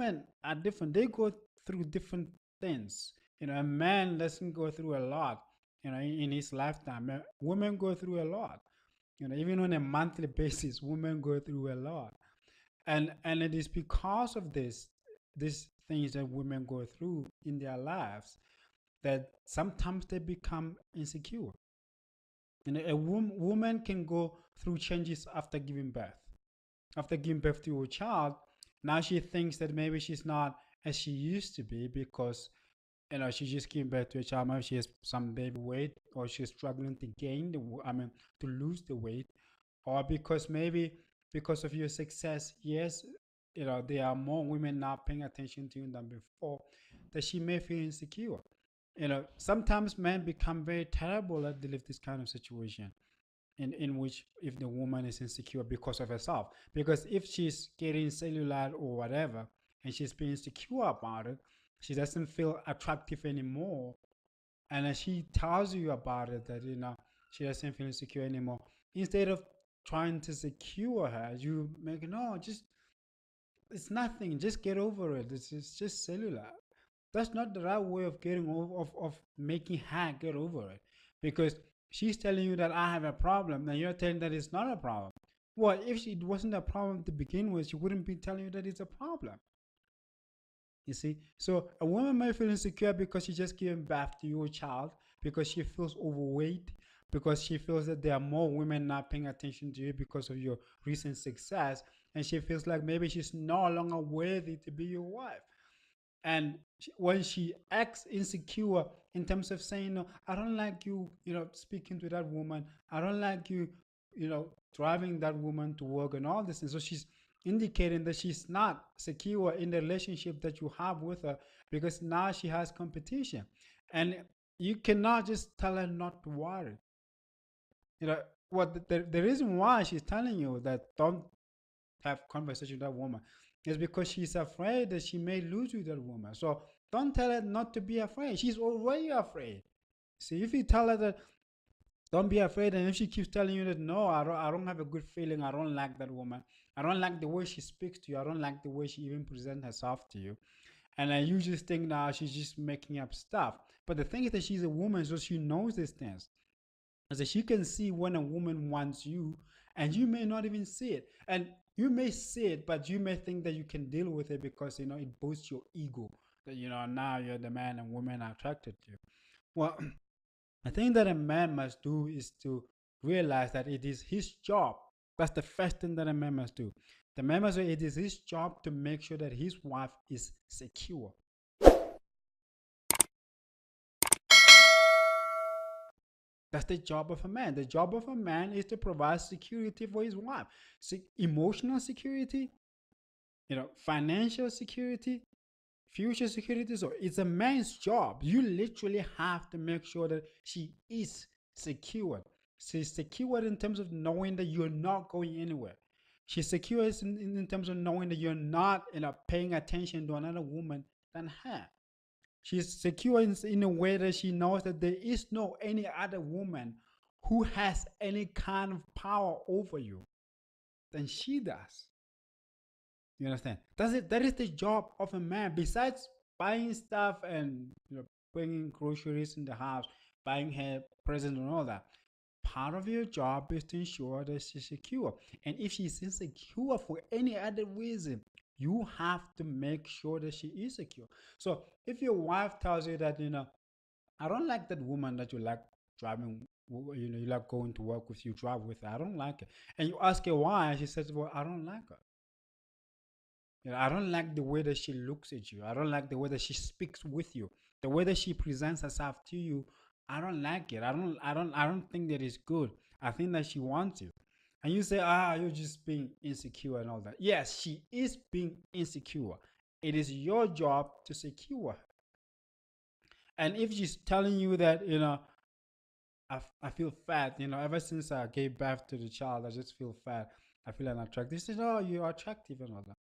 women are different. They go through different things. A man doesn't go through a lot, in his lifetime. Women go through a lot. Even on a monthly basis, women go through a lot. And it is because of these things that women go through in their lives that sometimes they become insecure. A woman can go through changes after giving birth. After giving birth to a child, now she thinks that maybe she's not as she used to be because she just gave birth to a child. Maybe she has some baby weight, or she's struggling to gain to lose the weight, or because of your success. Yes, there are more women now paying attention to you than before, that she may feel insecure. Sometimes men become very terrible at dealing with this kind of situation, in which if the woman is insecure because of herself. Because if she's getting cellulite or whatever, and she's being insecure about it, she doesn't feel attractive anymore. And then she tells you about it, that she doesn't feel insecure anymore. Instead of trying to secure her, you make, no, just, it's nothing, just get over it. It's just cellulite. That's not the right way of getting over, of making her get over it. Because she's telling you that I have a problem, and you're telling that it's not a problem. Well, if it wasn't a problem to begin with, she wouldn't be telling you that it's a problem. You see, so a woman may feel insecure because she just gave birth to your child, because she feels overweight, because she feels that there are more women not paying attention to you because of your recent success, and she feels like maybe she's no longer worthy to be your wife. And when she acts insecure in terms of saying, no, I don't like you, speaking to that woman, I don't like you, driving that woman to work and all this. And so she's indicating that she's not secure in the relationship that you have with her, because now she has competition. And you cannot just tell her not to worry. What the reason why she's telling you that don't have conversation with that woman is because she's afraid that she may lose you, that woman. So don't tell her not to be afraid. She's already afraid. See, if you tell her that don't be afraid, and if she keeps telling you that no, I don't have a good feeling, I don't like that woman, I don't like the way she speaks to you, I don't like the way she even presents herself to you, and then you just think now she's just making up stuff. But the thing is that she's a woman, so she knows these things. And so she can see when a woman wants you, and you may not even see it. And you may see it, but you may think that you can deal with it because it boosts your ego. That now you're the man and women are attracted to you. Well, the thing that a man must do is to realize that it is his job. That's the first thing that a man must do. The man must say it is his job to make sure that his wife is secure. That's the job of a man. The job of a man is to provide security for his wife. Emotional security, financial security, future security. So it's a man's job. You literally have to make sure that she is secured. She's secured in terms of knowing that you're not going anywhere. She's secure in terms of knowing that you're not paying attention to another woman than her. She's secure in a way that she knows that there is no any other woman who has any kind of power over you than she does. You understand? That's it. That is the job of a man. Besides buying stuff and bringing groceries in the house, buying her presents and all that, part of your job is to ensure that she's secure. And if she's insecure for any other reason, you have to make sure that she is secure. So if your wife tells you that, I don't like that woman that you like driving, you like going to work with, you drive with her, I don't like it. And you ask her why, and she says, well, I don't like her. I don't like the way that she looks at you. I don't like the way that she speaks with you. The way that she presents herself to you, I don't like it. I don't think that is good. I think that she wants you. And you say, you're just being insecure and all that. Yes, she is being insecure. It is your job to secure her. And if she's telling you that, I feel fat, ever since I gave birth to the child, I just feel fat. I feel unattractive. She says, oh, you're attractive and all that.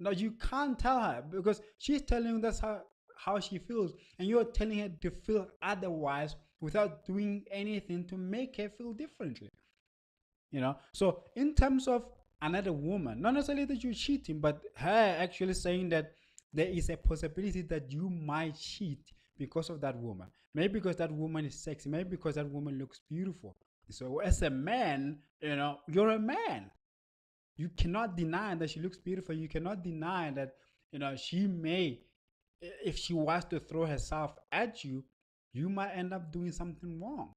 No, you can't tell her, because she's telling you that's how she feels. And you're telling her to feel otherwise without doing anything to make her feel differently. So in terms of another woman, not necessarily that you're cheating, but her actually saying that there is a possibility that you might cheat because of that woman. Maybe because that woman is sexy, maybe because that woman looks beautiful. So as a man, you're a man. You cannot deny that she looks beautiful. You cannot deny that, she may, if she was to throw herself at you, you might end up doing something wrong.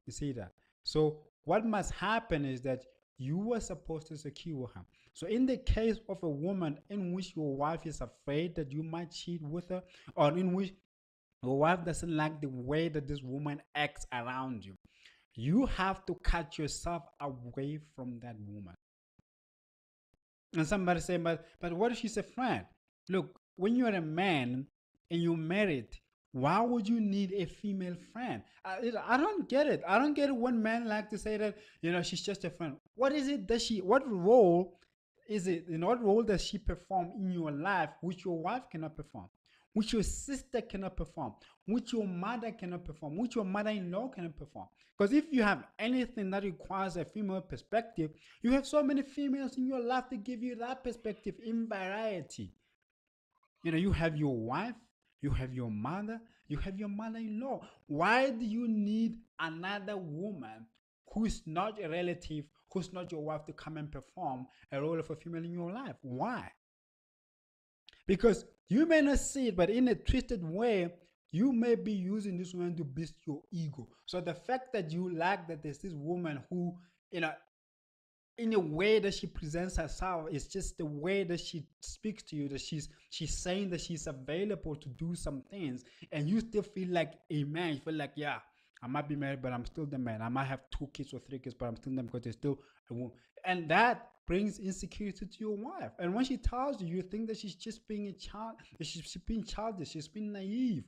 You see that? So what must happen is that you were supposed to secure her. So in the case of a woman in which your wife is afraid that you might cheat with her, or in which your wife doesn't like the way that this woman acts around you, you have to cut yourself away from that woman. And somebody say, but what if she's a friend? Look, when you're a man and you're married, why would you need a female friend? I don't get it. I don't get it when men like to say that, she's just a friend. What is it that what role is it, what role does she perform in your life which your wife cannot perform? Which your sister cannot perform, which your mother cannot perform, which your mother-in-law cannot perform. Because if you have anything that requires a female perspective, you have so many females in your life to give you that perspective in variety. You have your wife, you have your mother, you have your mother-in-law. Why do you need another woman who's not a relative, who's not your wife, to come and perform a role of a female in your life? Why? Because you may not see it, but in a twisted way, you may be using this woman to boost your ego. So the fact that you like that there's this woman who, in a way that she presents herself, is just the way that she speaks to you, that she's saying that she's available to do some things, and you still feel like a man. You feel like, yeah, I might be married, but I'm still the man. I might have 2 kids or 3 kids, but I'm still them because there's still a woman. And that brings insecurity to your wife. And when she tells you, you think that she's just being a child, she's being childish, she's being naive.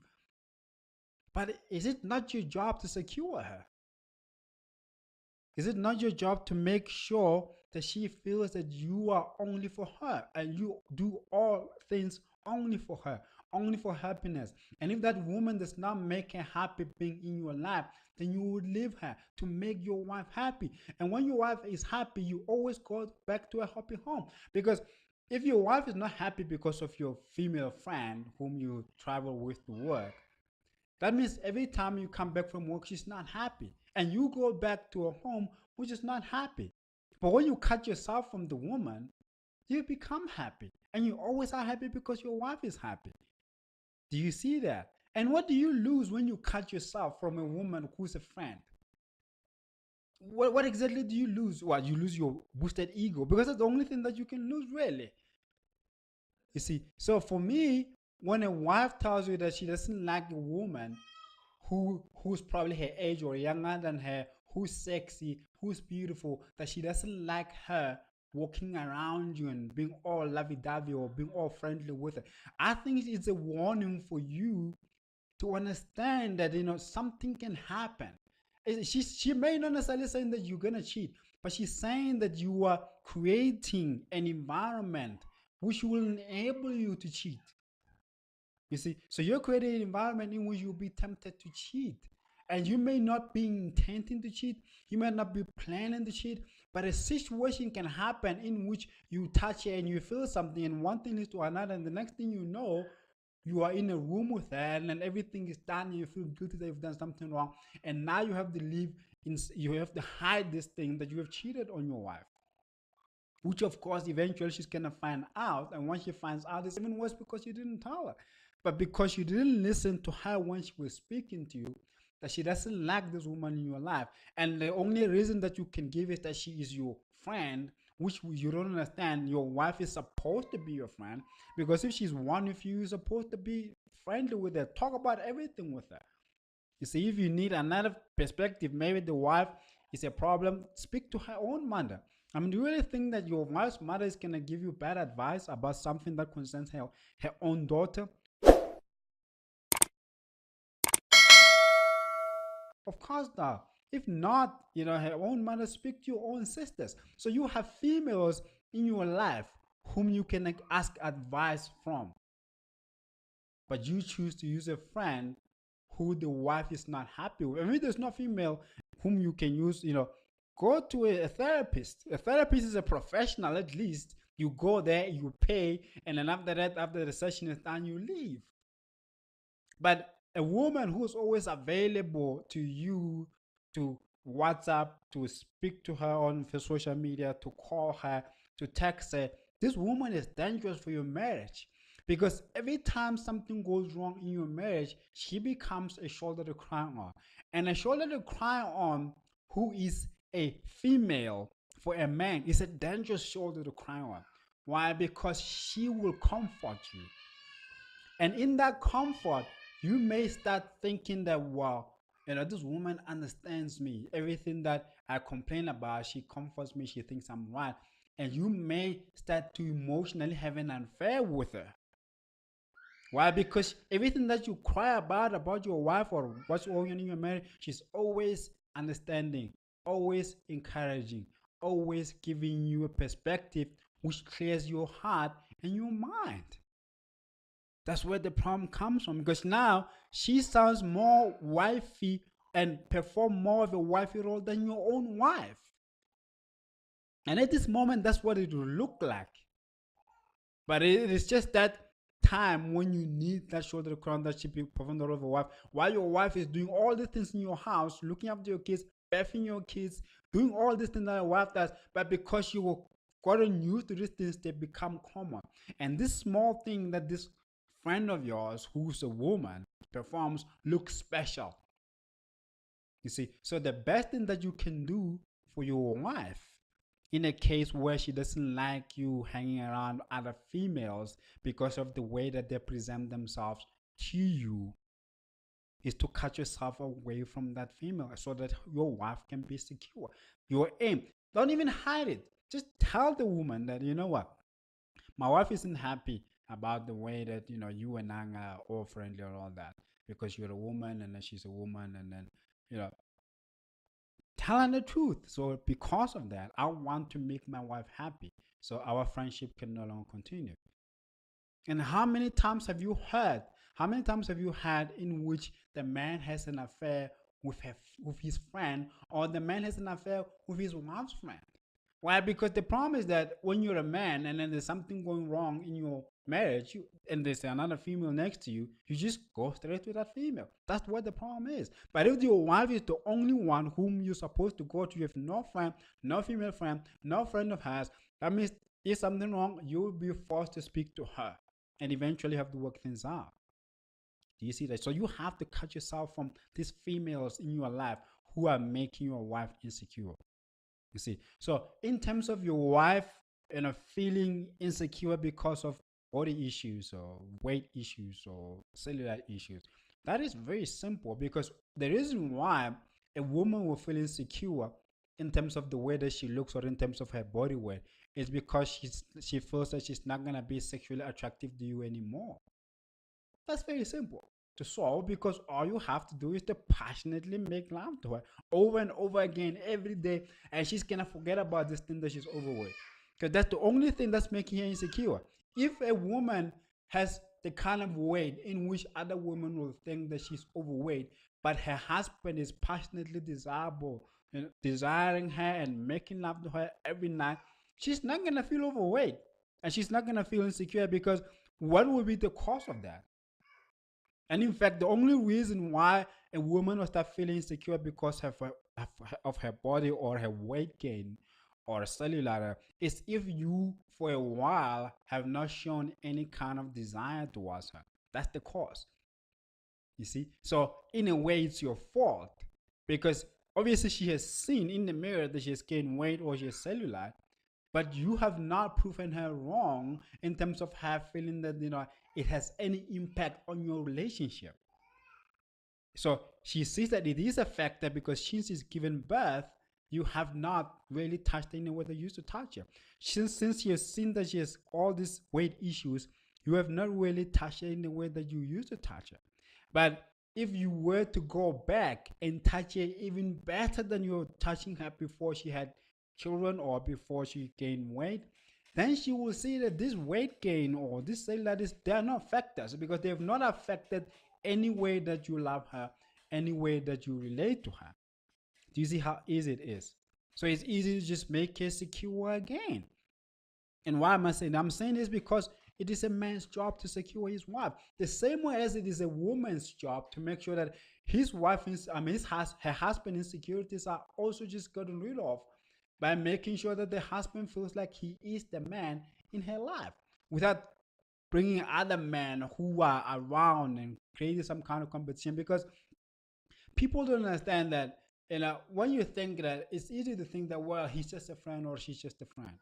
But is it not your job to secure her? Is it not your job to make sure that she feels that you are only for her and you do all things only for her, only for happiness? And if that woman does not make her happy being in your life, then you would leave her to make your wife happy. And when your wife is happy, you always go back to a happy home. Because if your wife is not happy because of your female friend whom you travel with to work, that means every time you come back from work, she's not happy. And you go back to a home which is not happy. But when you cut yourself from the woman, you become happy. And you always are happy because your wife is happy. Do you see that? And what do you lose when you cut yourself from a woman who's a friend? What exactly do you lose? Well, you lose your boosted ego, because that's the only thing that you can lose, really. You see, so for me, when a wife tells you that she doesn't like a woman who's probably her age or younger than her, who's sexy, who's beautiful, that she doesn't like her walking around you and being all lovey-dovey or being all friendly with her, I think it's a warning for you to understand that something can happen. She may not necessarily saying that you're gonna cheat, but she's saying that you are creating an environment which will enable you to cheat. You see, so you're creating an environment in which you'll be tempted to cheat. And you may not be intending to cheat, you may not be planning to cheat, but a situation can happen in which you touch it and you feel something, and one thing leads to another, and the next thing you know, you are in a room with her, and then everything is done, and you feel guilty that you've done something wrong, and now you have to you have to hide this thing that you have cheated on your wife. Which of course eventually she's gonna find out, and once she finds out, it's even worse because you didn't tell her. But because you didn't listen to her when she was speaking to you, that she doesn't like this woman in your life, and the only reason that you can give is that she is your friend, which you don't understand. Your wife is supposed to be your friend, because if she's one with you, you're supposed to be friendly with her, talk about everything with her. You see, if you need another perspective, maybe the wife is a problem, speak to her own mother. I mean, do you really think that your wife's mother is going to give you bad advice about something that concerns her own daughter? Of course not. If not, her own mother, speak to your own sisters. So you have females in your life whom you can ask advice from. But you choose to use a friend who the wife is not happy with. I mean, there's no female whom you can use, Go to a therapist. A therapist is a professional, at least. You go there, you pay, and then after that, after the session is done, you leave. But a woman who's always available to you, to WhatsApp, to speak to her on social media, to call her, to text her, this woman is dangerous for your marriage. Because every time something goes wrong in your marriage, she becomes a shoulder to cry on. And a shoulder to cry on who is a female for a man is a dangerous shoulder to cry on. Why? Because she will comfort you. And in that comfort, you may start thinking that, wow, this woman understands me. Everything that I complain about, she comforts me, she thinks I'm right. And you may start to emotionally have an affair with her. Why? Because everything that you cry about your wife or what's going on in your marriage, she's always understanding, always encouraging, always giving you a perspective which clears your heart and your mind. That's where the problem comes from, because now she sounds more wifey and perform more of a wifey role than your own wife. And at this moment, that's what it will look like. But it is just that time when you need that shoulder to cry that she be perform the role of a wife, while your wife is doing all the things in your house, looking after your kids, bathing your kids, doing all these things that your wife does. But because you were gotten used to these things, they become common. And this small thing that this friend of yours, who's a woman, performs looks special. You see, so the best thing that you can do for your wife in a case where she doesn't like you hanging around other females because of the way that they present themselves to you is to cut yourself away from that female so that your wife can be secure. Your aim, don't even hide it. Just tell the woman that, you know what, my wife isn't happy about the way that you and I are all friendly and all that, because you're a woman and then she's a woman, and then you know tell her the truth. So because of that, I want to make my wife happy, so our friendship can no longer continue. And how many times have you heard, how many times have you had in which the man has an affair with his friend, or the man has an affair with his wife's friend? Why? Because the problem is that when you're a man and then there's something going wrong in your marriage, and there's another female next to you, you just go straight to that female. That's what the problem is. But if your wife is the only one whom you're supposed to go to, you have no friend, no female friend, no friend of hers, that means if something wrong, you will be forced to speak to her and eventually have to work things out. Do you see that? So you have to cut yourself from these females in your life who are making your wife insecure. You see, so in terms of your wife, feeling insecure because of body issues or weight issues or cellular issues, that is very simple, because the reason why a woman will feel insecure in terms of the way that she looks or in terms of her body weight is because she feels that she's not going to be sexually attractive to you anymore. That's very simple to solve, because all you have to do is to passionately make love to her over and over again every day, and she's gonna forget about this thing that she's overweight, because that's the only thing that's making her insecure. If a woman has the kind of weight in which other women will think that she's overweight, but her husband is passionately desirable and desiring her and making love to her every night, she's not gonna feel overweight and she's not gonna feel insecure, because what will be the cause of that? And in fact, the only reason why a woman will start feeling insecure because of her body or her weight gain or cellular is if you, for a while, have not shown any kind of desire towards her. That's the cause. You see? So, in a way, it's your fault, because obviously she has seen in the mirror that she has gained weight or she has cellulite, but you have not proven her wrong in terms of her feeling that it has any impact on your relationship. So she sees that it is a factor because since she's given birth, you have not really touched her in the way that you used to touch her. Since she has seen that she has all these weight issues, you have not really touched her in the way that you used to touch her. But if you were to go back and touch her even better than you were touching her before she had children or before she gained weight, then she will see that this weight gain or this cellulite, they are not factors, because they have not affected any way that you love her, any way that you relate to her. Do you see how easy it is? So it's easy to just make her secure again. And why am I saying that? I'm saying this because it is a man's job to secure his wife. The same way as it is a woman's job to make sure that his wife is, I mean, her husband insecurities are also just gotten rid of by making sure that the husband feels like he is the man in her life without bringing other men who are around and creating some kind of competition. Because people don't understand that, when you think that, it's easy to think that, well, he's just a friend or she's just a friend.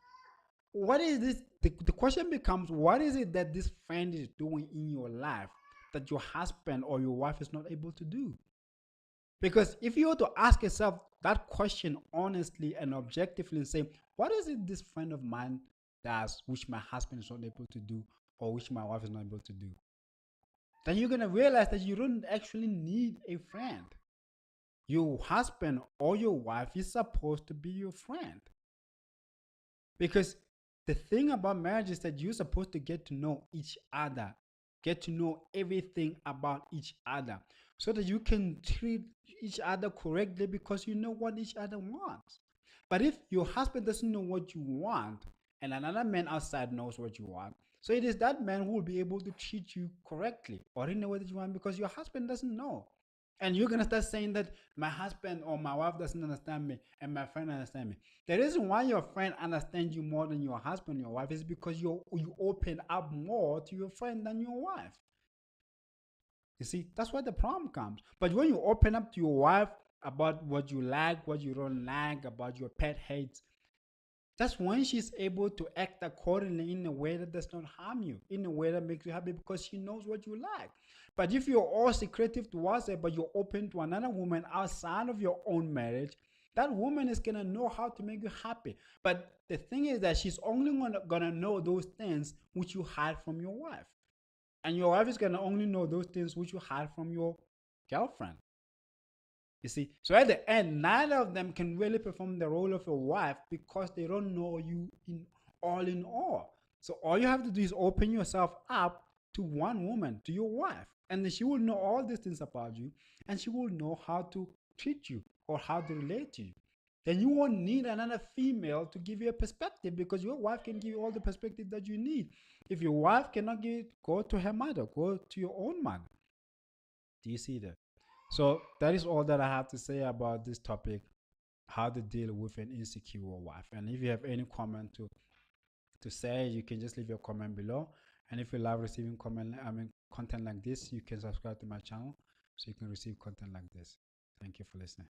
What is this? The question becomes, what is it that this friend is doing in your life that your husband or your wife is not able to do? Because if you were to ask yourself that question honestly and objectively and say, what is it this friend of mine does which my husband is not able to do or which my wife is not able to do? Then you're going to realize that you don't actually need a friend. Your husband or your wife is supposed to be your friend. Because the thing about marriage is that you're supposed to get to know each other, get to know everything about each other, so that you can treat each other correctly because you know what each other wants. But if your husband doesn't know what you want and another man outside knows what you want, so it is that man who will be able to treat you correctly or in the way that you want because your husband doesn't know. And you're gonna start saying that my husband or my wife doesn't understand me and my friend understand me. The reason why your friend understands you more than your husband, your wife, is because you open up more to your friend than your wife. You see, that's where the problem comes. But when you open up to your wife about what you like, what you don't like, about your pet hates, that's when she's able to act accordingly in a way that does not harm you, in a way that makes you happy because she knows what you like. But if you're all secretive towards her, but you're open to another woman outside of your own marriage, that woman is gonna know how to make you happy. But the thing is that she's only gonna know those things which you hide from your wife. And your wife is gonna only know those things which you hide from your girlfriend. You see, so at the end, neither of them can really perform the role of a wife because they don't know you in all. So all you have to do is open yourself up to one woman, to your wife, and then she will know all these things about you, and she will know how to treat you or how to relate to you. Then you won't need another female to give you a perspective because your wife can give you all the perspective that you need. If your wife cannot give it, go to her mother, go to your own mother. Do you see that? So that is all that I have to say about this topic, how to deal with an insecure wife. And if you have any comment to say, you can just leave your comment below. And if you love receiving content like this, you can subscribe to my channel so you can receive content like this. Thank you for listening.